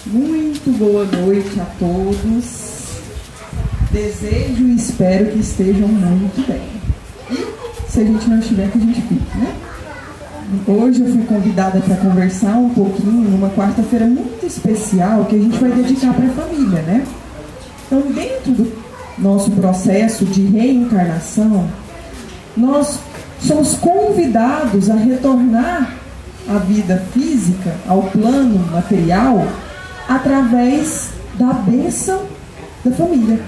Muito boa noite a todos. Desejo e espero que estejam muito bem. E se a gente não estiver, que a gente fique, né? Hoje eu fui convidada para conversar um pouquinho numa quarta-feira muito especial que a gente vai dedicar para a família, né? Então, dentro do nosso processo de reencarnação, nós somos convidados a retornar à vida física, ao plano material, através da bênção da família.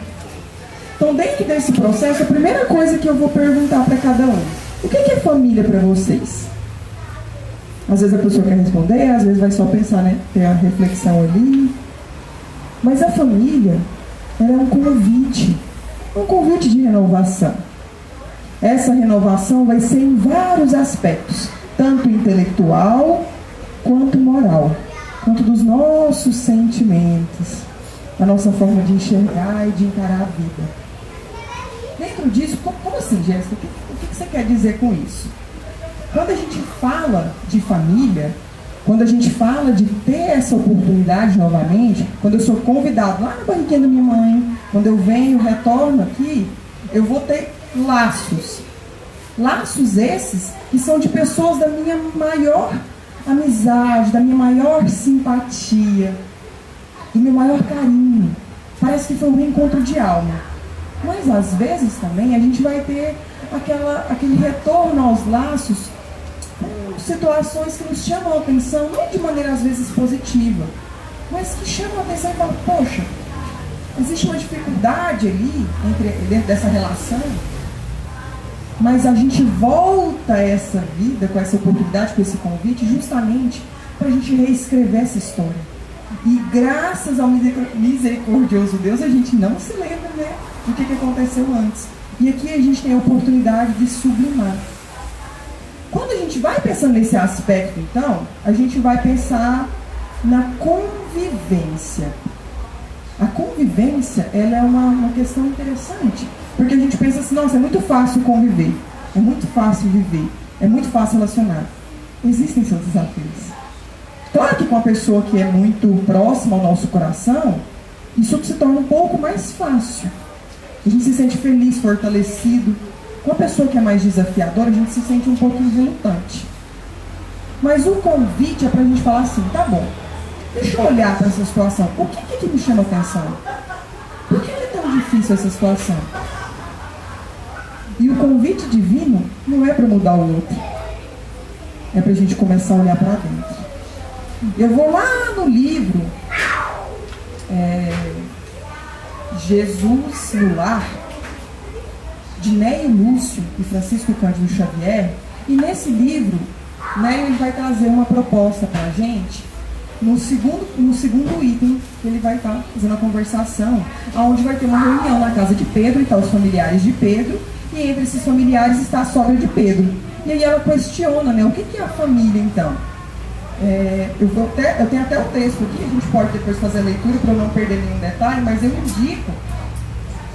Então, dentro desse processo, a primeira coisa que eu vou perguntar para cada um: o que é família para vocês? Às vezes a pessoa quer responder, às vezes vai só pensar, né? Ter a reflexão ali. Mas a família, ela é um convite de renovação. Essa renovação vai ser em vários aspectos, tanto intelectual quanto moral, quanto dos nossos sentimentos, a nossa forma de enxergar e de encarar a vida. Dentro disso, como assim, Jéssica? O que você quer dizer com isso? Quando a gente fala de família, quando a gente fala de ter essa oportunidade novamente, quando eu sou convidado lá na barriguinha da minha mãe, quando eu venho, retorno aqui, eu vou ter laços. Laços esses que são de pessoas da minha maior amizade, da minha maior simpatia, do meu maior carinho. Parece que foi um reencontro de alma. Mas às vezes também a gente vai ter aquele retorno aos laços, situações que nos chamam a atenção, não de maneira às vezes positiva, mas que chamam a atenção e falam: poxa, existe uma dificuldade ali dentro dessa relação, mas a gente volta a essa vida com essa oportunidade, com esse convite, justamente para a gente reescrever essa história. E graças ao misericordioso Deus, a gente não se lembra, né, do que aconteceu antes. E aqui a gente tem a oportunidade de sublimar. Quando a gente vai pensando nesse aspecto, então, a gente vai pensar na convivência. A convivência, ela é uma questão interessante, porque a gente pensa assim: nossa, é muito fácil conviver, é muito fácil viver, é muito fácil relacionar. Existem seus desafios. Claro que com a pessoa que é muito próxima ao nosso coração, isso se torna um pouco mais fácil. A gente se sente feliz, fortalecido. Com a pessoa que é mais desafiadora, a gente se sente um pouquinho relutante. Mas o convite é para a gente falar assim: tá bom, deixa eu olhar para essa situação. O que me chama atenção? Por que é tão difícil essa situação? E o convite divino não é para mudar o outro. É para a gente começar a olhar para dentro. Eu vou lá no livro Jesus no Lar, de Neio Lúcio e Francisco Cândido Xavier. E nesse livro, Neio vai trazer uma proposta para a gente. No segundo item, ele vai estar fazendo a conversação, onde vai ter uma reunião na casa de Pedro, e tá os familiares de Pedro, e entre esses familiares está a sogra de Pedro. E aí ela questiona, né, o que é a família, então? Eu tenho até o texto aqui, a gente pode depois fazer a leitura para eu não perder nenhum detalhe, mas eu indico,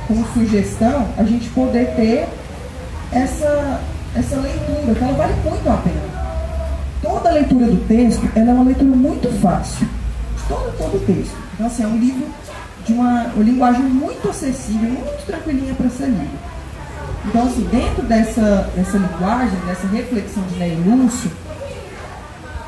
como sugestão, a gente poder ter essa leitura, que ela vale muito a pena. Toda a leitura do texto, ela é uma leitura muito fácil. Todo o texto. Então, assim, é um livro de uma linguagem muito acessível, muito tranquilinha para ser lido. Então, assim, dentro dessa linguagem, dessa reflexão de Neio Lúcio,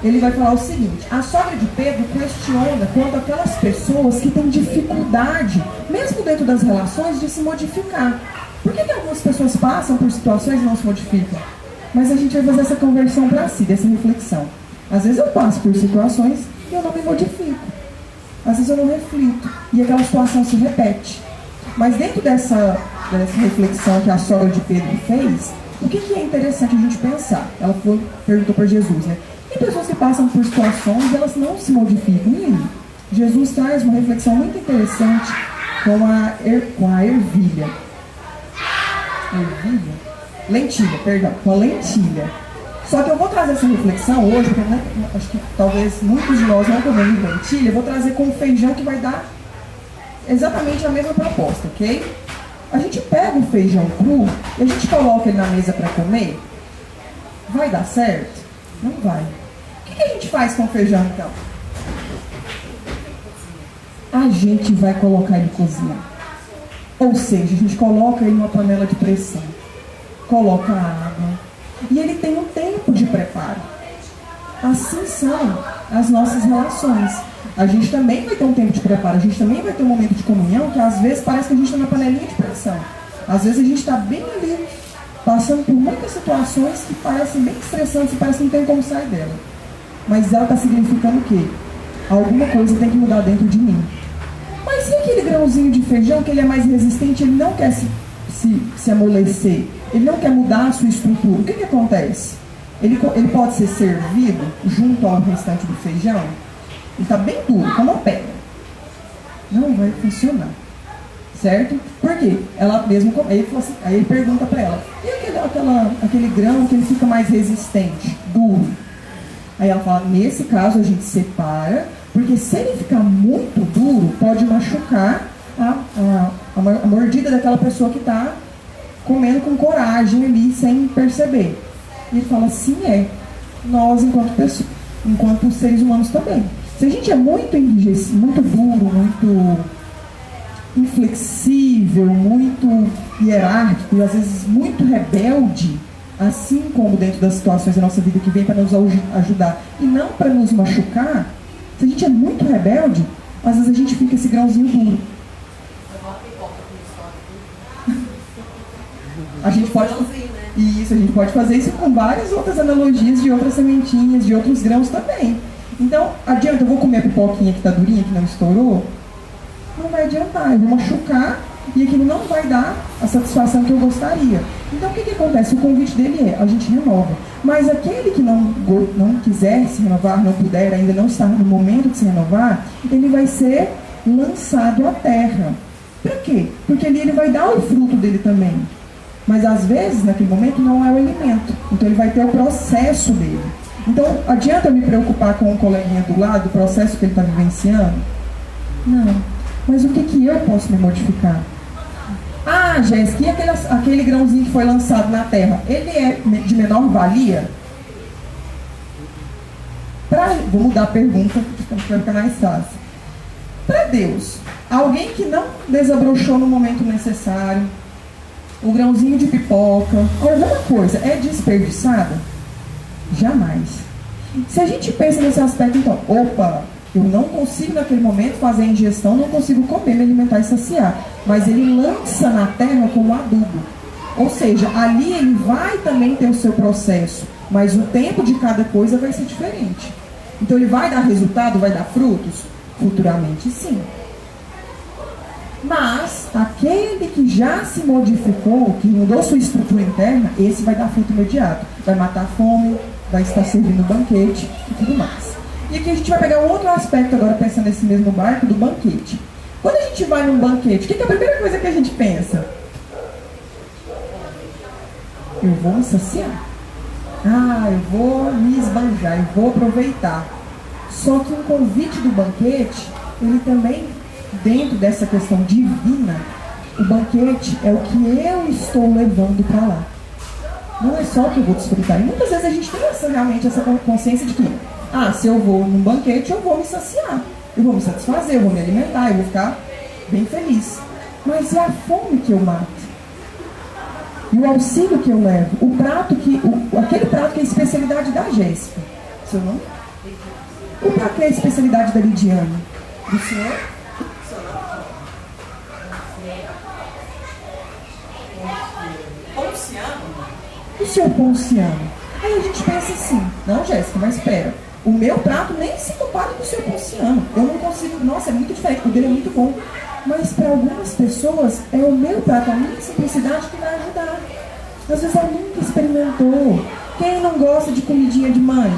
ele vai falar o seguinte: a sogra de Pedro questiona quanto aquelas pessoas que têm dificuldade, mesmo dentro das relações, de se modificar. Por que algumas pessoas passam por situações e não se modificam? Mas a gente vai fazer essa conversão para si, dessa reflexão. Às vezes eu passo por situações e eu não me modifico. Às vezes eu não reflito e aquela situação se repete. Mas dentro dessa reflexão que a sogra de Pedro fez, o que é interessante a gente pensar? Ela perguntou para Jesus, né? Tem pessoas que passam por situações e elas não se modificam. E aí? Jesus traz uma reflexão muito interessante com a ervilha. Lentilha, perdão, com a lentilha. Só que eu vou trazer essa reflexão hoje, porque acho que talvez muitos de nós não comemos lentilha. Eu vou trazer com feijão, que vai dar exatamente a mesma proposta, ok? A gente pega o feijão cru e a gente coloca ele na mesa para comer. Vai dar certo? Não vai. O que a gente faz com o feijão, então? a gente vai colocar ele cozinhar. Ou seja, a gente coloca ele numa panela de pressão, coloca água, e ele tem um tempo de preparo. Assim são as nossas relações. A gente também vai ter um tempo de preparo, a gente também vai ter um momento de comunhão, que às vezes parece que a gente está na panelinha de pressão. Às vezes a gente está bem ali, passando por muitas situações que parecem bem estressantes e parece que não tem como sair dela. Mas ela está significando o quê? Alguma coisa tem que mudar dentro de mim. Mas e aquele grãozinho de feijão que ele é mais resistente, ele não quer se amolecer, ele não quer mudar a sua estrutura. O que acontece? Ele pode ser servido junto ao restante do feijão. Ele está bem duro, como uma pedra. Não vai funcionar. Certo? Por quê? Ela mesmo, aí ele pergunta para ela, e aquele grão que ele fica mais resistente, duro? Aí ela fala, nesse caso a gente separa, porque se ele ficar muito duro, pode machucar a mordida daquela pessoa que está comendo com coragem ali, sem perceber. E ele fala, sim, nós enquanto seres humanos também. Se a gente é muito enrijecido, muito duro, muito inflexível, muito hierárquico e às vezes muito rebelde, assim como dentro das situações da nossa vida que vem para nos ajudar e não para nos machucar, se a gente é muito rebelde, às vezes a gente fica esse grãozinho duro. A gente pode fazer isso com várias outras analogias de outras sementinhas, de outros grãos também. Então, adianta, eu vou comer a pipoquinha que está durinha, que não estourou? Não vai adiantar, eu vou machucar e aquilo não vai dar a satisfação que eu gostaria. Então, o que acontece? O convite dele a gente renova. Mas aquele que não quiser se renovar, não puder, ainda não está no momento de se renovar, ele vai ser lançado à terra. Para quê? Porque ali ele vai dar o fruto dele também. Mas às vezes, naquele momento, não é o alimento. Então ele vai ter o processo dele. Então, adianta eu me preocupar com o coleguinha do lado, o processo que ele está vivenciando? Não. Mas o que eu posso me modificar? Ah, Jéssica, e aquele grãozinho que foi lançado na terra, ele é de menor valia? Vou mudar a pergunta, porque vai ficar mais fácil. Para Deus, alguém que não desabrochou no momento necessário, o grãozinho de pipoca, alguma coisa, é desperdiçada? Jamais. Se a gente pensa nesse aspecto, então, eu não consigo naquele momento fazer a ingestão, não consigo comer, me alimentar e saciar. Mas ele lança na terra como adubo. Ou seja, ali ele vai também ter o seu processo, mas o tempo de cada coisa vai ser diferente. Então ele vai dar resultado, vai dar frutos? Futuramente sim. Mas aquele que já se modificou, que mudou sua estrutura interna, esse vai dar fruto imediato. Vai matar a fome, vai estar servindo banquete e tudo mais. E aqui a gente vai pegar um outro aspecto agora, pensando nesse mesmo barco, do banquete. Quando a gente vai num banquete, o que é a primeira coisa que a gente pensa? Eu vou me saciar. Eu vou me esbanjar, eu vou aproveitar. Só que o convite do banquete, ele também, dentro dessa questão divina, o banquete é o que eu estou levando para lá. Não é só o que eu vou desfrutar. E muitas vezes a gente tem realmente essa consciência de que se eu vou num banquete, eu vou me saciar, eu vou me satisfazer, eu vou me alimentar, eu vou ficar bem feliz. Mas é a fome que eu mato. E o auxílio que eu levo, aquele prato que é a especialidade da Jéssica. Seu nome? O prato que é a especialidade da Lidiane? Do senhor? O senhor Ponciano. Aí a gente pensa assim, não, Jéssica, mas espera. O meu prato nem se compara com o seu Ponciano. Eu não consigo, nossa, é muito diferente, o dele é muito bom. Mas para algumas pessoas é o meu prato, a minha simplicidade que vai ajudar. Às vezes ela nunca experimentou. Quem não gosta de comidinha de mãe?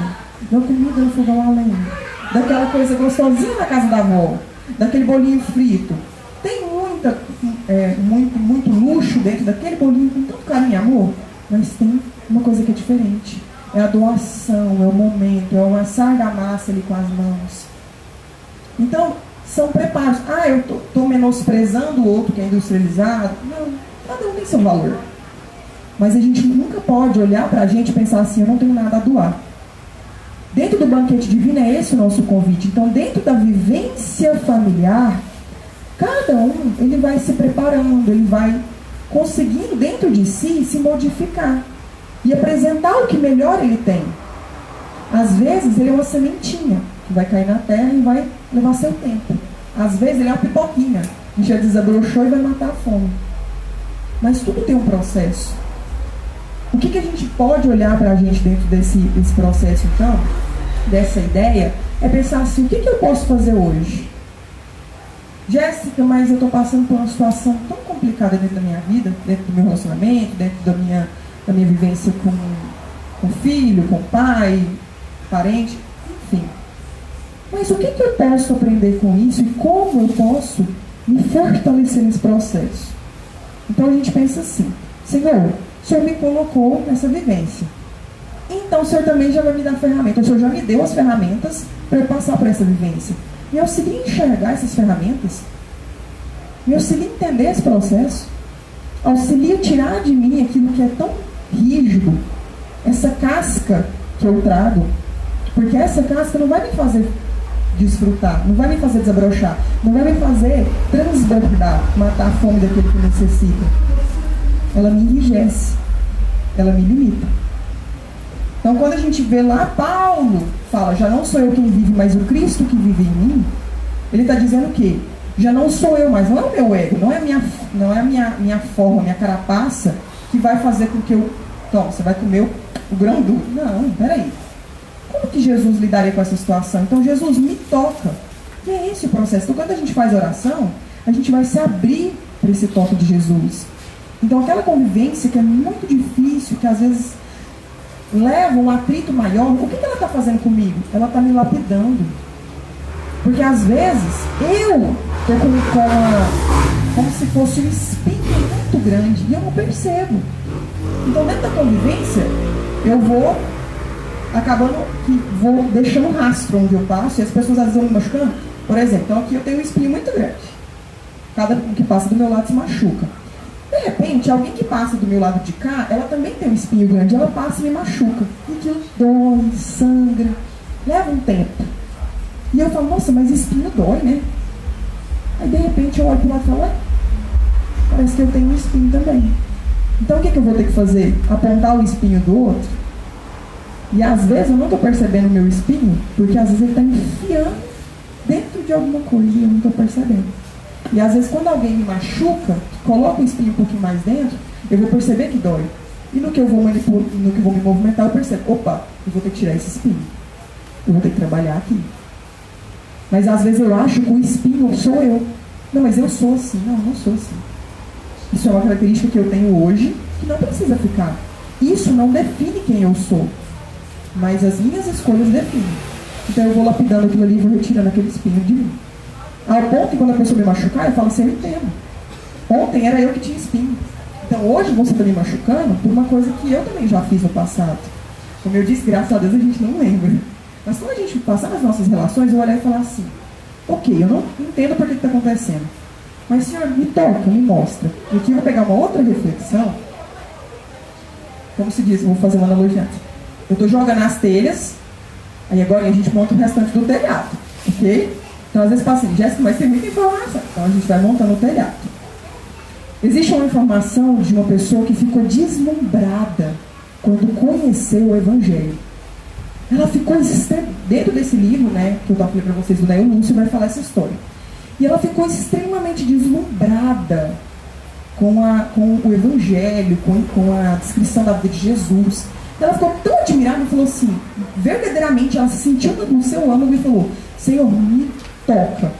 Da comida no fogão a lenha. Daquela coisa gostosinha na casa da avó. Daquele bolinho frito. Tem muito luxo dentro daquele bolinho com tanto carinho e amor. Mas tem uma coisa que é diferente. É a doação, é o momento, é o assar da massa ali com as mãos. Então, são preparos. Eu estou menosprezando o outro que é industrializado. Não, cada um tem seu valor. Mas a gente nunca pode olhar para a gente e pensar assim, eu não tenho nada a doar. Dentro do banquete divino é esse o nosso convite. Então, dentro da vivência familiar, cada um, ele vai se preparando, ele vai conseguindo dentro de si se modificar e apresentar o que melhor ele tem. Às vezes ele é uma sementinha que vai cair na terra e vai levar seu tempo. Às vezes ele é uma pipoquinha que já desabrochou e vai matar a fome. Mas tudo tem um processo. O que a gente pode olhar para a gente dentro desse processo, então, dessa ideia, é pensar assim, o que eu posso fazer hoje? Jéssica, mas eu estou passando por uma situação tão complicada dentro da minha vida, dentro do meu relacionamento, dentro da minha vivência com filho, com pai, parente, enfim. Mas o que eu posso aprender com isso e como eu posso me fortalecer nesse processo? Então a gente pensa assim, Senhor, o Senhor me colocou nessa vivência. Então o Senhor também já vai me dar ferramentas. O Senhor já me deu as ferramentas para eu passar por essa vivência. Me auxilia a enxergar essas ferramentas. Me auxilia a entender esse processo. Auxilia a tirar de mim aquilo que é tão rígido. Essa casca que eu trago. Porque essa casca não vai me fazer desfrutar, não vai me fazer desabrochar, não vai me fazer transbordar, matar a fome daquele que necessita. Ela me enrijece, ela me limita. Então quando a gente vê lá Paulo fala, já não sou eu quem vive, mas o Cristo que vive em mim, ele está dizendo o quê? Já não sou eu mais, não é o meu ego, não é a minha forma, a minha carapaça que vai fazer com que eu... Então, você vai comer o grão duro. Não, peraí. Como que Jesus lidaria com essa situação? Então Jesus me toca. E é esse o processo. Então quando a gente faz oração, a gente vai se abrir para esse toque de Jesus. Então aquela convivência que é muito difícil, que às vezes leva um atrito maior, o que ela está fazendo comigo? Ela está me lapidando. Porque às vezes eu estou como se fosse um espinho muito grande e eu não percebo. Então dentro da convivência eu vou deixando um rastro onde eu passo e as pessoas às vezes vão me machucando. Por exemplo, então aqui eu tenho um espinho muito grande. Cada um que passa do meu lado se machuca. De repente, alguém que passa do meu lado de cá, ela também tem um espinho grande, ela passa e me machuca. E aquilo dói, sangra, leva um tempo. E eu falo, nossa, mas espinho dói, né? Aí de repente eu olho para o lado e falo, ué, parece que eu tenho um espinho também. Então o que eu vou ter que fazer? Apontar o espinho do outro? E às vezes eu não estou percebendo o meu espinho, porque às vezes ele está enfiando dentro de alguma coisa e eu não estou percebendo. E às vezes quando alguém me machuca, coloca o espinho um pouquinho mais dentro, eu vou perceber que dói. E no que eu vou manipular, no que eu vou me movimentar, eu percebo, opa, eu vou ter que tirar esse espinho. Eu vou ter que trabalhar aqui. Mas às vezes eu acho que o espinho sou eu. Não, mas eu sou assim. Não, eu não sou assim. Isso é uma característica que eu tenho hoje, que não precisa ficar. Isso não define quem eu sou. Mas as minhas escolhas definem. Então eu vou lapidando aquilo ali e vou retirando aquele espinho de mim. Ao ponto que quando a pessoa me machucar, eu falo assim, eu entendo. Ontem era eu que tinha espinho. Então hoje você está me machucando por uma coisa que eu também já fiz no passado. Como eu disse, graças a Deus a gente não lembra. Mas quando a gente passar nas nossas relações, eu olhar e falar assim, ok, eu não entendo por que está acontecendo. Mas Senhor, me toca, me mostra. E aqui eu vou pegar uma outra reflexão. Como se diz, eu vou fazer uma analogia antes. Eu estou jogando as telhas, aí agora a gente monta o restante do telhado, ok? Então às vezes fala assim, Jéssica, mas tem muita informação. Então a gente vai montando o telhado. Existe uma informação de uma pessoa que ficou deslumbrada quando conheceu o Evangelho. Ela ficou dentro desse livro, né, que eu falei para vocês, do Neil Lúcio, vai falar essa história. E ela ficou extremamente deslumbrada com o Evangelho, com a descrição da vida de Jesus. Ela ficou tão admirada e falou assim, verdadeiramente ela se sentiu no seu âmago e falou, Senhor, me toca,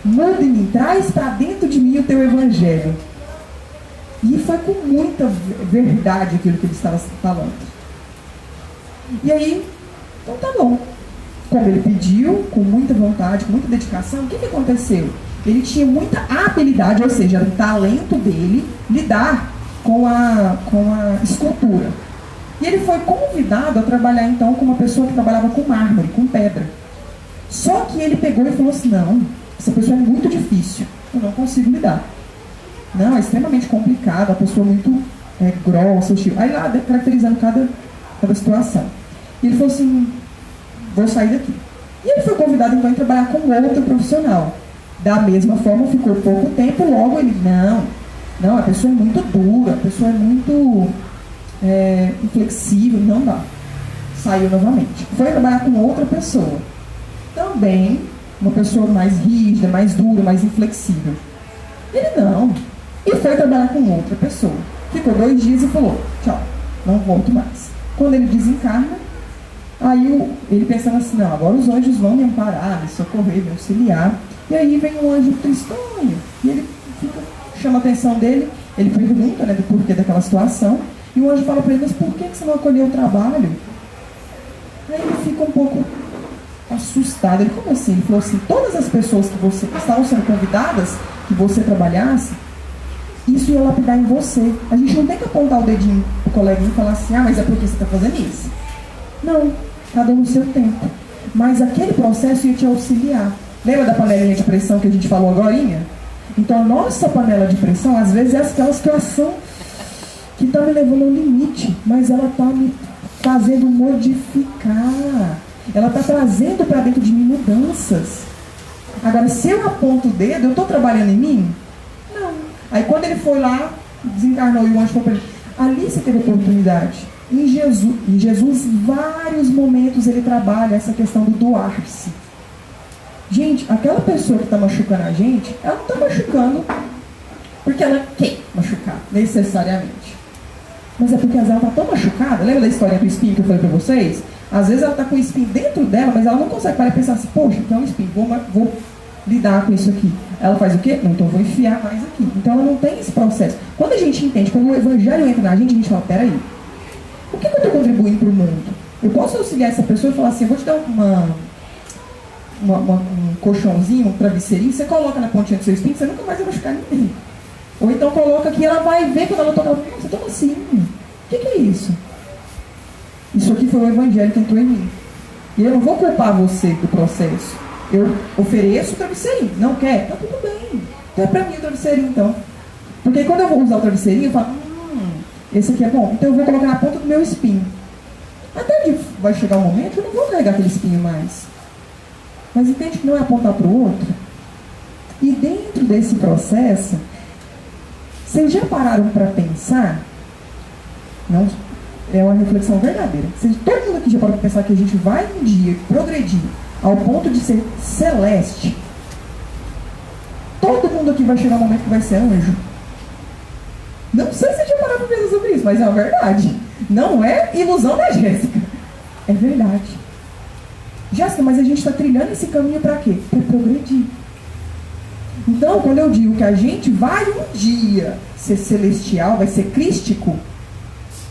muda em mim, traz para dentro de mim o teu Evangelho. E foi com muita verdade aquilo que ele estava falando. E aí, então tá bom. Como ele pediu, com muita vontade, com muita dedicação, o que aconteceu? Ele tinha muita habilidade, ou seja, era um talento dele lidar com a escultura. E ele foi convidado a trabalhar então com uma pessoa que trabalhava com mármore, com pedra. Só que ele pegou e falou assim, não, essa pessoa é muito difícil, eu não consigo lidar. Não, é extremamente complicado, a pessoa muito grossa, hostil. Aí lá, caracterizando cada situação. E ele falou assim, vou sair daqui. E ele foi convidado então a trabalhar com outro profissional. Da mesma forma, ficou pouco tempo, logo ele, não, a pessoa é muito dura, a pessoa é muito inflexível, não dá. Saiu novamente. Foi trabalhar com outra pessoa. Também, uma pessoa mais rígida, mais dura, mais inflexível. Ele não. E foi trabalhar com outra pessoa. Ficou 2 dias e falou, tchau, não volto mais. Quando ele desencarna, aí ele pensando assim, não, agora os anjos vão me amparar, me socorrer, me auxiliar. E aí vem um anjo tristonho. E ele chama a atenção dele, ele pergunta, do porquê daquela situação. E o anjo fala para ele, mas por que você não acolheu o trabalho? Aí ele fica um pouco assustado. Ele, como assim? Ele falou assim, todas as pessoas que estavam sendo convidadas, que você trabalhasse, isso ia lapidar em você. A gente não tem que apontar o dedinho pro coleguinha e falar assim, mas é porque você está fazendo isso. Não, cada um no seu tempo. Mas aquele processo ia te auxiliar. Lembra da panelinha de pressão que a gente falou agorinha? Então a nossa panela de pressão, às vezes, é aquela situação que está me levando ao limite, mas ela está me fazendo modificar. Ela está trazendo para dentro de mim mudanças. Agora, se eu aponto o dedo, eu estou trabalhando em mim? Não. Aí quando ele foi lá, desencarnou e o anjo falou para ele, ali você teve oportunidade. Em Jesus, vários momentos ele trabalha essa questão do doar-se. Gente, aquela pessoa que está machucando a gente, ela não está machucando porque ela quer machucar, necessariamente. Mas é porque ela está tão machucada. Lembra da história do espinho que eu falei para vocês? Às vezes ela está com o espinho dentro dela, mas ela não consegue parar e pensar assim, poxa, então é um espinho, vou lidar com isso aqui. Ela faz o quê? Não, então eu vou enfiar mais aqui. Então ela não tem esse processo. Quando a gente entende, quando o evangelho entra na gente, a gente fala, peraí, o que eu estou contribuindo para o mundo? Eu posso auxiliar essa pessoa e falar assim, eu vou te dar um colchãozinho, um travesseirinho, você coloca na pontinha do seu espinho, você nunca mais vai machucar ninguém. Ou então coloca aqui, ela vai ver quando ela toca, você toma assim, o que é isso? Isso aqui foi o evangelho que entrou em mim. E eu não vou culpar você do processo. Eu ofereço o travesseirinho. Não quer? Tá tudo bem. Então é pra mim o travesseirinho, então. Porque quando eu vou usar o travesseirinho, eu falo, esse aqui é bom. Então eu vou colocar na ponta do meu espinho. Até que vai chegar um momento que eu não vou carregar aquele espinho mais. Mas entende que não é apontar para o outro? E dentro desse processo, vocês já pararam para pensar? Não, é uma reflexão verdadeira. Todo mundo aqui já parou para pensar que a gente vai um dia progredir ao ponto de ser celeste? Todo mundo aqui vai chegar um momento que vai ser anjo? Não sei se você já parou para pensar sobre isso, mas é uma verdade. Não é ilusão da Jéssica. É verdade. Jéssica, mas a gente está trilhando esse caminho para quê? Para progredir. Então, quando eu digo que a gente vai um dia ser celestial, vai ser crístico,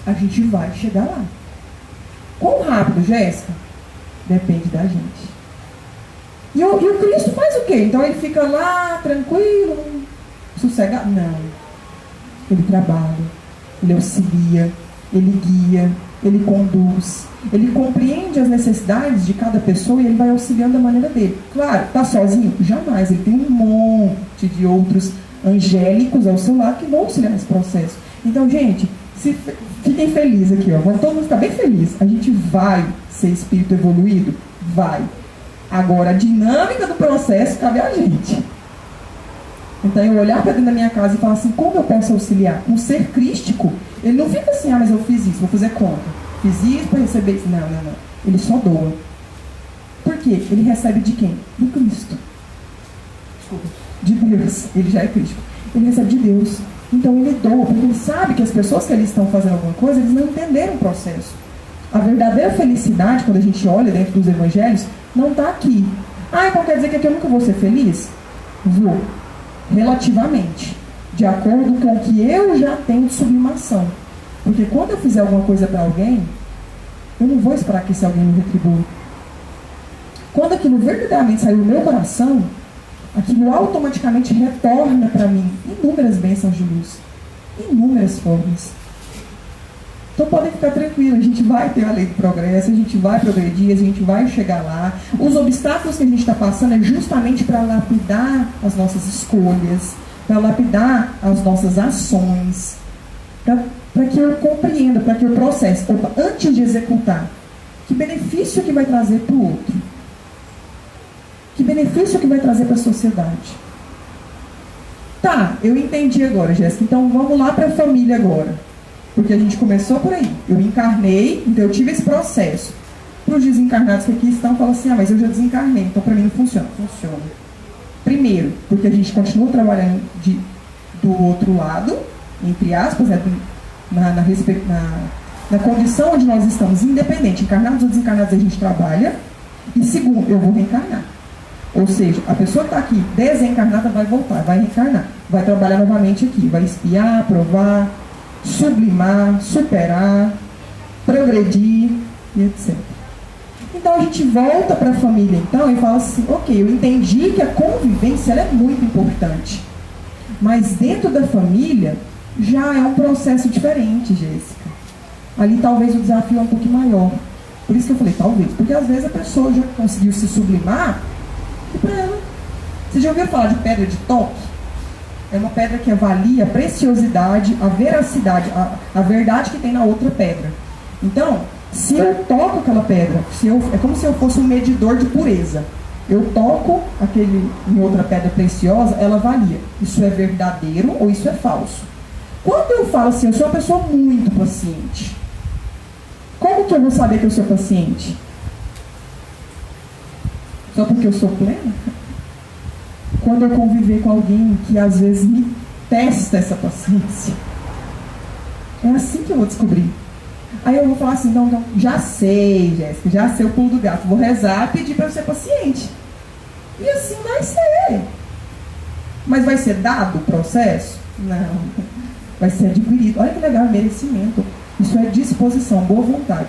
a gente vai chegar lá. Quão rápido, Jéssica? Depende da gente. E o Cristo faz o quê? Então ele fica lá, tranquilo, sossegado? Não. Ele trabalha, ele auxilia, ele guia, ele conduz, ele compreende as necessidades de cada pessoa e ele vai auxiliando da maneira dele. Claro, está sozinho? Jamais. Ele tem um monte de outros angélicos ao seu lado que vão auxiliar nesse processo. Então, gente, fiquem felizes aqui, ó. Vamos todo mundo ficar bem feliz. A gente vai ser espírito evoluído? Vai. Agora, a dinâmica do processo cabe a gente. Então, eu olhar para dentro da minha casa e falar assim, como eu posso auxiliar? Um ser crístico, ele não fica assim, mas eu fiz isso, vou fazer conta. Fiz isso para receber isso. Não. Ele só doa. Por quê? Ele recebe de quem? Do Cristo. Desculpa. De Deus. Ele já é crístico. Ele recebe de Deus. Então, ele doa, porque ele sabe que as pessoas que ali estão fazendo alguma coisa, eles não entenderam o processo. A verdadeira felicidade, quando a gente olha dentro dos evangelhos, não está aqui. Então quer dizer que aqui eu nunca vou ser feliz? Vou. Relativamente, de acordo com o que eu já tenho de sublimação. Porque quando eu fizer alguma coisa para alguém, eu não vou esperar que esse alguém me retribua. Quando aquilo verdadeiramente sair do meu coração, aquilo automaticamente retorna para mim inúmeras bênçãos de luz, inúmeras formas. Então podem ficar tranquilos, a gente vai ter a lei do progresso, a gente vai progredir, a gente vai chegar lá. Os obstáculos que a gente está passando é justamente para lapidar as nossas escolhas, para lapidar as nossas ações, para que eu compreenda, para que eu processe. Antes de executar, Que benefício que vai trazer para o outro? Que benefício que vai trazer para a sociedade? Tá, eu entendi agora, Jéssica. Então vamos lá para a família agora. Porque a gente começou por aí. Eu encarnei, então eu tive esse processo. Para os desencarnados que aqui estão, falam assim, mas eu já desencarnei, então para mim não funciona. Funciona. Primeiro, porque a gente continua trabalhando do outro lado, entre aspas, né, na condição onde nós estamos, independente, encarnados ou desencarnados, a gente trabalha. E segundo, eu vou reencarnar. Ou seja, a pessoa que está aqui desencarnada vai voltar, vai reencarnar. Vai trabalhar novamente aqui, vai espiar, provar, sublimar, superar, progredir e etc. Então a gente volta para a família então e fala assim, ok, eu entendi que a convivência ela é muito importante, mas dentro da família já é um processo diferente, Jéssica. Ali talvez o desafio é um pouco maior. Por isso que eu falei talvez, porque às vezes a pessoa já conseguiu se sublimar e para ela. Você já ouviu falar de pedra de toque? É uma pedra que avalia a preciosidade, a veracidade, a verdade que tem na outra pedra. Então, se eu toco aquela pedra, é como se eu fosse um medidor de pureza. Eu toco em outra pedra preciosa, ela avalia. Isso é verdadeiro ou isso é falso? Quando eu falo assim, eu sou uma pessoa muito paciente. Como que eu vou saber que eu sou paciente? Só porque eu sou plena? Quando eu conviver com alguém que às vezes me testa essa paciência, é assim que eu vou descobrir. Aí eu vou falar assim, não, já sei, Jéssica, já sei o pulo do gato. Vou rezar e pedir para eu ser paciente. E assim vai ser. Mas vai ser dado o processo? Não. Vai ser adquirido. Olha que legal, merecimento. Isso é disposição, boa vontade.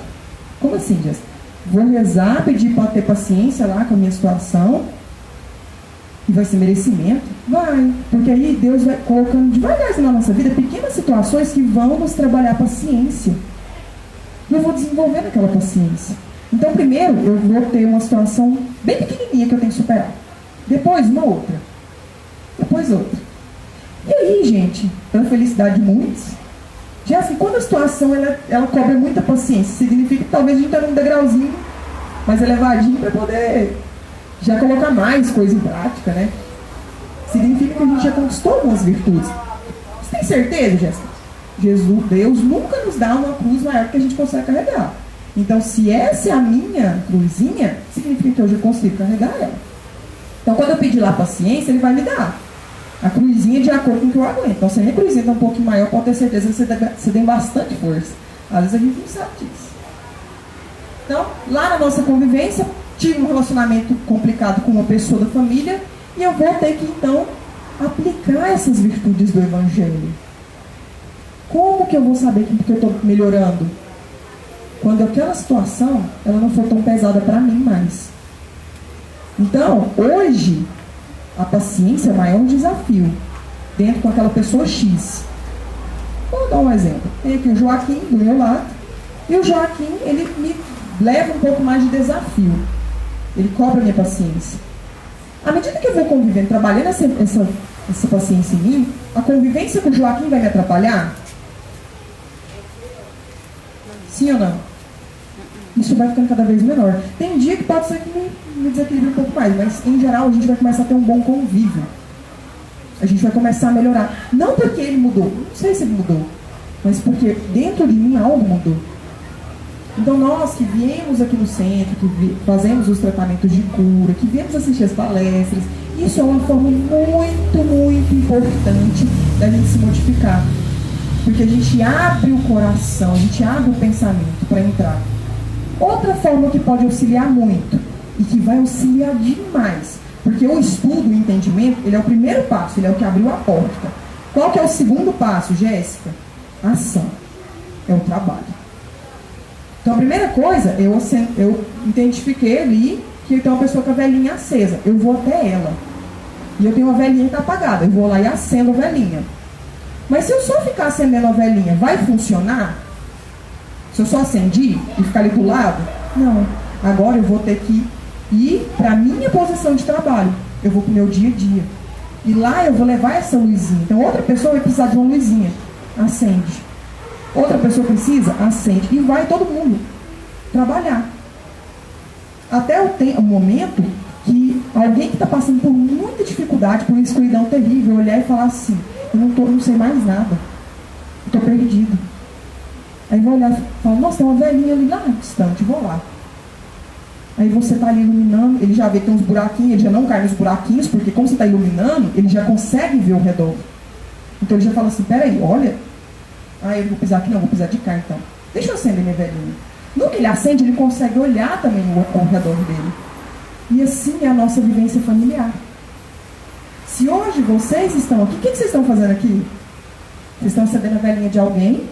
Como assim, Jéssica? Vou rezar, pedir para ter paciência lá com a minha situação. E vai ser merecimento? Vai. Porque aí Deus vai colocando devagarzinho na nossa vida pequenas situações que vão nos trabalhar a paciência. E eu vou desenvolvendo aquela paciência. Então, primeiro, eu vou ter uma situação bem pequenininha que eu tenho que superar. Depois, uma outra. Depois, outra. E aí, gente, pela felicidade de muitos, já assim, quando a situação ela cobra muita paciência, significa que talvez a gente está num degrauzinho mais elevadinho para poder já colocar mais coisa em prática, né? Significa que a gente já conquistou algumas virtudes. Você tem certeza, Jéssica? Deus nunca nos dá uma cruz maior que a gente consegue carregar. Então, se essa é a minha cruzinha, significa que eu já consigo carregar ela. Então, quando eu pedir lá paciência, Ele vai me dar a cruzinha de acordo com o que eu aguento. Então, se a minha cruzinha está um pouquinho maior, pode ter certeza que você tem bastante força. Às vezes a gente não sabe disso. Então, lá na nossa convivência, tive um relacionamento complicado com uma pessoa da família e eu vou ter que, então, aplicar essas virtudes do Evangelho. Como que eu vou saber que eu estou melhorando? Quando aquela situação ela não for tão pesada para mim mais. Então, hoje, a paciência é o maior desafio dentro com aquela pessoa X. Vou dar um exemplo. Tem aqui o Joaquim do meu lado e o Joaquim, ele me leva um pouco mais de desafio. Ele cobra a minha paciência. À medida que eu vou convivendo, trabalhando essa paciência em mim, a convivência com o Joaquim vai me atrapalhar? Sim ou não? Isso vai ficando cada vez menor. Tem dia que pode ser que me desequilibre um pouco mais, mas em geral a gente vai começar a ter um bom convívio. A gente vai começar a melhorar. Não porque ele mudou, não sei se ele mudou, mas porque dentro de mim algo mudou. Então nós que viemos aqui no centro, que fazemos os tratamentos de cura, que viemos assistir as palestras, isso é uma forma muito, muito importante da gente se modificar. Porque a gente abre o coração, a gente abre o pensamento para entrar. Outra forma que pode auxiliar muito, e que vai auxiliar demais, porque o estudo, o entendimento, ele é o primeiro passo, ele é o que abriu a porta. Qual que é o segundo passo, Jéssica? Ação. É o trabalho. Então a primeira coisa, eu identifiquei ali que tem uma pessoa com a velhinha acesa. Eu vou até ela. E eu tenho uma velhinha que está apagada. Eu vou lá e acendo a velhinha. Mas se eu só ficar acendendo a velhinha, vai funcionar? Se eu só acendi e ficar ali do lado? Não. Agora eu vou ter que ir para a minha posição de trabalho. Eu vou para o meu dia a dia. E lá eu vou levar essa luzinha. Então outra pessoa vai precisar de uma luzinha. Acende. Outra pessoa precisa? Acende. E vai todo mundo trabalhar. Até o momento que alguém que está passando por muita dificuldade, por uma escuridão terrível, olhar e falar assim, eu não sei mais nada, eu estou perdido. Aí vai olhar e fala, nossa, tem uma velhinha ali lá distante, vou lá. Aí você está ali iluminando, ele já vê que tem uns buraquinhos, ele já não cai nos buraquinhos, porque como você está iluminando, ele já consegue ver o redor. Então ele já fala assim, peraí, olha, eu vou pisar aqui, não, vou pisar de cá então. Deixa eu acender minha velhinha. No que ele acende, ele consegue olhar também ao redor dele. E assim é a nossa vivência familiar. Se hoje vocês estão aqui, o que vocês estão fazendo aqui? Vocês estão acendendo a velhinha de alguém?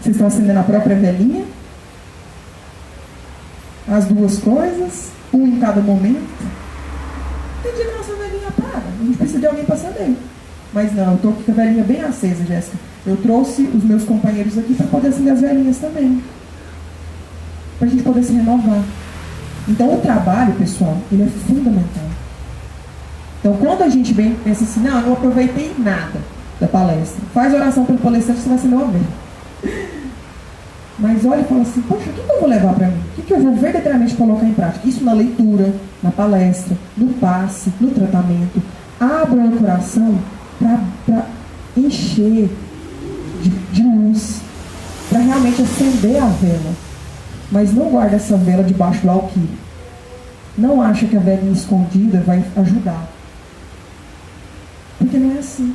Vocês estão acendendo a própria velhinha? As duas coisas, um em cada momento. Tem dia que a nossa velhinha para. A gente precisa de alguém para acender. Mas não, eu estou aqui com a velhinha bem acesa, Jéssica. Eu trouxe os meus companheiros aqui para poder acender as velhinhas também. Para a gente poder se renovar. Então o trabalho, pessoal, ele é fundamental. Então quando a gente vem e pensa assim, não, eu não aproveitei nada da palestra. Faz oração pelo palestrante, você vai acender uma velha. Mas olha e fala assim, poxa, o que eu vou levar para mim? O que eu vou verdadeiramente colocar em prática? Isso na leitura, na palestra, no passe, no tratamento. Abra o coração para encher de luz, para realmente acender a vela. Mas não guarda essa vela debaixo do alqueire. Não acha que a velinha escondida vai ajudar. Porque não é assim.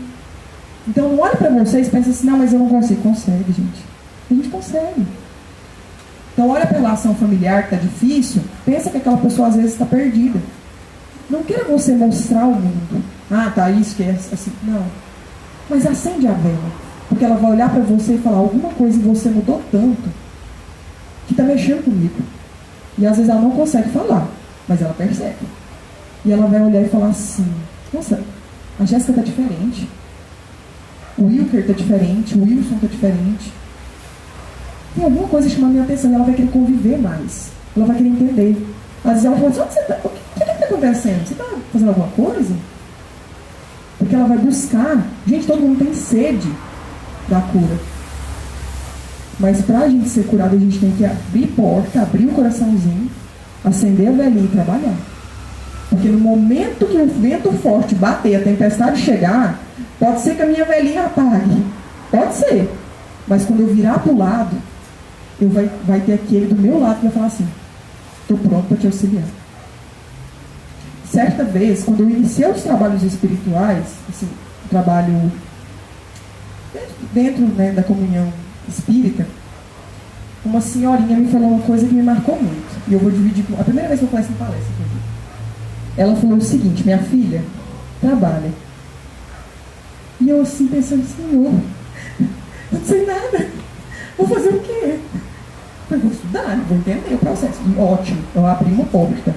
Então não olhe para vocês e pense assim, não, mas eu não consigo. Consegue, gente. A gente consegue. Então olha para a relação familiar que está difícil, pensa que aquela pessoa às vezes está perdida. Não queira você mostrar o mundo. Ah, tá, isso que é assim. Não. Mas acende a vela. Porque ela vai olhar para você e falar, alguma coisa em você mudou tanto que está mexendo comigo. E às vezes ela não consegue falar, mas ela percebe. E ela vai olhar e falar assim, nossa, a Jéssica está diferente. O Wilker está diferente, o Wilson está diferente. Tem alguma coisa chamando a minha atenção e ela vai querer conviver mais. Ela vai querer entender. Às vezes ela fala assim, onde você está? O que está acontecendo? Você está fazendo alguma coisa? Porque ela vai buscar. Gente, todo mundo tem sede da cura. Mas para a gente ser curado, a gente tem que abrir porta, abrir o coraçãozinho, acender a velhinha e trabalhar. Porque no momento que o vento forte bater, a tempestade chegar, pode ser que a minha velhinha apague. Pode ser. Mas quando eu virar para o lado, vai ter aquele do meu lado que vai falar assim, estou pronto para te auxiliar. Certa vez, quando eu iniciei os trabalhos espirituais, assim, o trabalho dentro, né, da comunhão espírita, uma senhorinha me falou uma coisa que me marcou muito. E eu vou dividir com... A primeira vez que eu falei essa palestra, ela falou o seguinte, minha filha, trabalha. E eu assim pensando, Senhor, não sei nada. Vou fazer o quê? Eu vou estudar, vou entender o processo. E ótimo, eu abri uma porta.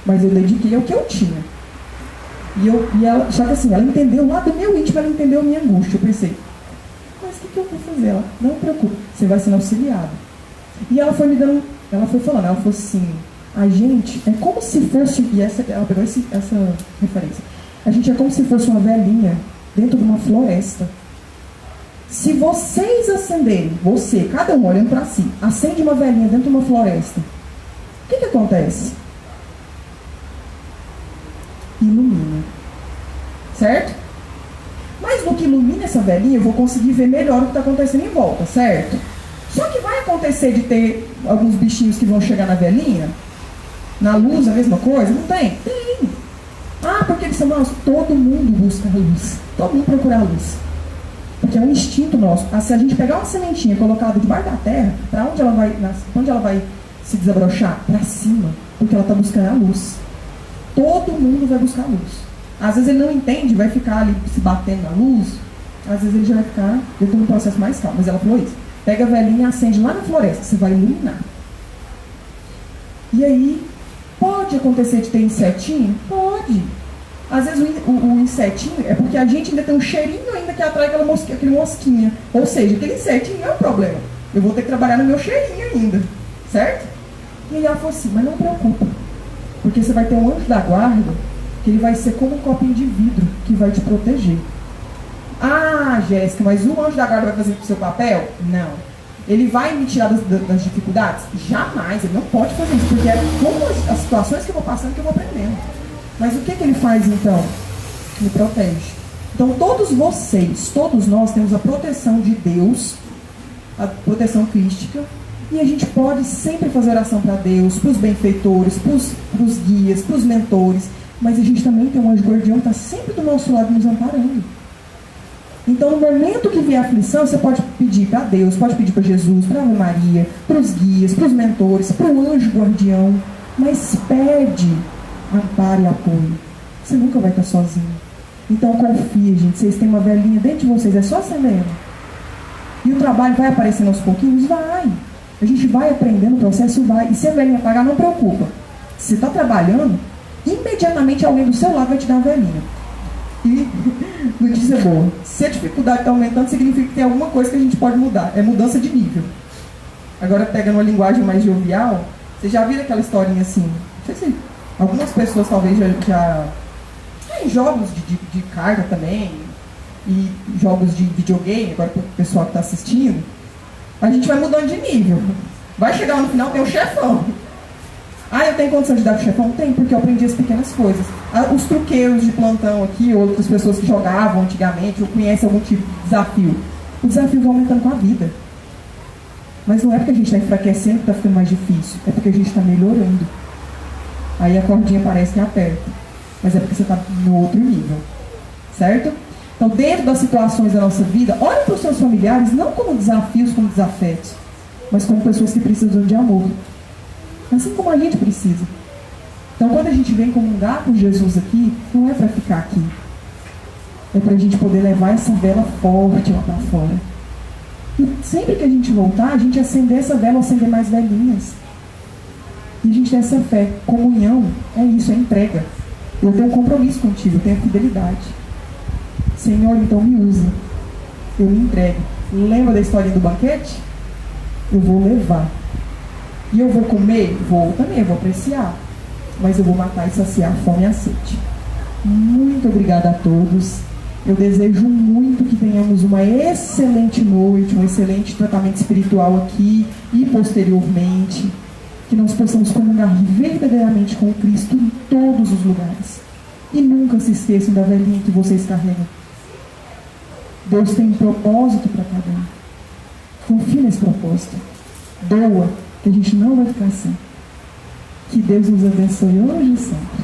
Mas eu dediquei ao que eu tinha. E ela, só que assim, ela entendeu lá do meu íntimo, ela entendeu a minha angústia. Eu pensei, mas o que eu vou fazer? Ela, não preocupe, você vai sendo auxiliado. E ela foi me dando, ela foi falando, ela falou assim, a gente é como se fosse, e ela pegou essa referência, a gente é como se fosse uma velhinha dentro de uma floresta. Se vocês acenderem, cada um olhando para si, acende uma velhinha dentro de uma floresta, o que acontece? Ilumina. Certo? Mas no que ilumina essa velhinha, eu vou conseguir ver melhor o que está acontecendo em volta, certo? Só que vai acontecer de ter alguns bichinhos que vão chegar na velhinha? Na luz, a mesma coisa? Não tem? Tem. Ah, porque eles são nossos. Todo mundo busca a luz. Todo mundo procura a luz. Porque é um instinto nosso. Se a gente pegar uma sementinha colocada debaixo da terra, para onde ela vai se desabrochar? Para cima. Porque ela está buscando a luz. Todo mundo vai buscar a luz. Às vezes ele não entende, vai ficar ali se batendo na luz. Às vezes ele já vai ficar dentro de um processo mais calmo. Mas ela falou isso. Pega a velhinha e acende lá na floresta. Você vai iluminar. E aí, pode acontecer de ter insetinho? Pode. Às vezes o insetinho é porque a gente ainda tem um cheirinho ainda que atrai aquele mosquinha. Ou seja, aquele insetinho não é o problema. Eu vou ter que trabalhar no meu cheirinho ainda. Certo? E aí ela falou assim, mas não preocupa. Porque você vai ter um anjo da guarda que ele vai ser como um copinho de vidro que vai te proteger. Ah, Jéssica, mas o anjo da guarda vai fazer o seu papel? Não. Ele vai me tirar das dificuldades? Jamais, ele não pode fazer isso, porque é como as situações que eu vou passando que eu vou aprendendo. Mas o que ele faz então? Me protege. Então todos vocês, todos nós temos a proteção de Deus, a proteção crística, e a gente pode sempre fazer oração para Deus, para os benfeitores, para os guias, para os mentores, mas a gente também tem um anjo guardião que está sempre do nosso lado nos amparando. Então, no momento que vier a aflição, você pode pedir para Deus, pode pedir para Jesus, para a Ave Maria, para os guias, para os mentores, para o anjo guardião, mas pede amparo e apoio. Você nunca vai estar sozinho. Então, confia, gente. Vocês têm uma velhinha dentro de vocês, é só acendendo. E o trabalho vai aparecendo aos pouquinhos? Vai. A gente vai aprendendo, o processo vai. E se a velhinha apagar, não preocupa. Se você está trabalhando, imediatamente alguém do seu lado vai te dar uma velhinha. E notícia boa, se a dificuldade está aumentando, significa que tem alguma coisa que a gente pode mudar. É mudança de nível. Agora, pegando uma linguagem mais jovial, você já viram aquela historinha assim? Não sei se algumas pessoas talvez já em jogos de carta também, e jogos de videogame, agora para o pessoal que está assistindo, a gente vai mudando de nível. Vai chegar no final, tem o chefão. Ah, eu tenho condição de dar pro chefão? Tem, porque eu aprendi as pequenas coisas. Os truqueiros de plantão aqui, outras pessoas que jogavam antigamente, ou conhecem algum tipo de desafio. O desafio vai aumentando com a vida. Mas não é porque a gente está enfraquecendo que está ficando mais difícil. É porque a gente está melhorando. Aí a cordinha parece que aperta. Mas é porque você está no outro nível. Certo? Então, dentro das situações da nossa vida, olhe para os seus familiares, não como desafios, como desafetos, mas como pessoas que precisam de amor. Assim como a gente precisa. Então, quando a gente vem comungar com Jesus aqui, não é para ficar aqui. É para a gente poder levar essa vela forte lá para fora. E sempre que a gente voltar, a gente acender essa vela, acender mais velinhas. E a gente tem essa fé. Comunhão é isso, é entrega. Eu tenho um compromisso contigo, eu tenho fidelidade. Senhor, então me usa. Eu me entrego. Lembra da história do banquete? Eu vou levar. E eu vou comer? Vou também, eu vou apreciar. Mas eu vou matar e saciar a fome e a sede. Muito obrigada a todos. Eu desejo muito que tenhamos uma excelente noite, um excelente tratamento espiritual aqui e posteriormente. Que nós possamos comungar verdadeiramente com o Cristo em todos os lugares. E nunca se esqueçam da velhinha que vocês carregam. Deus tem um propósito para cada um. Confie nesse propósito. Doa, que a gente não vai ficar assim. Que Deus nos abençoe hoje e sempre.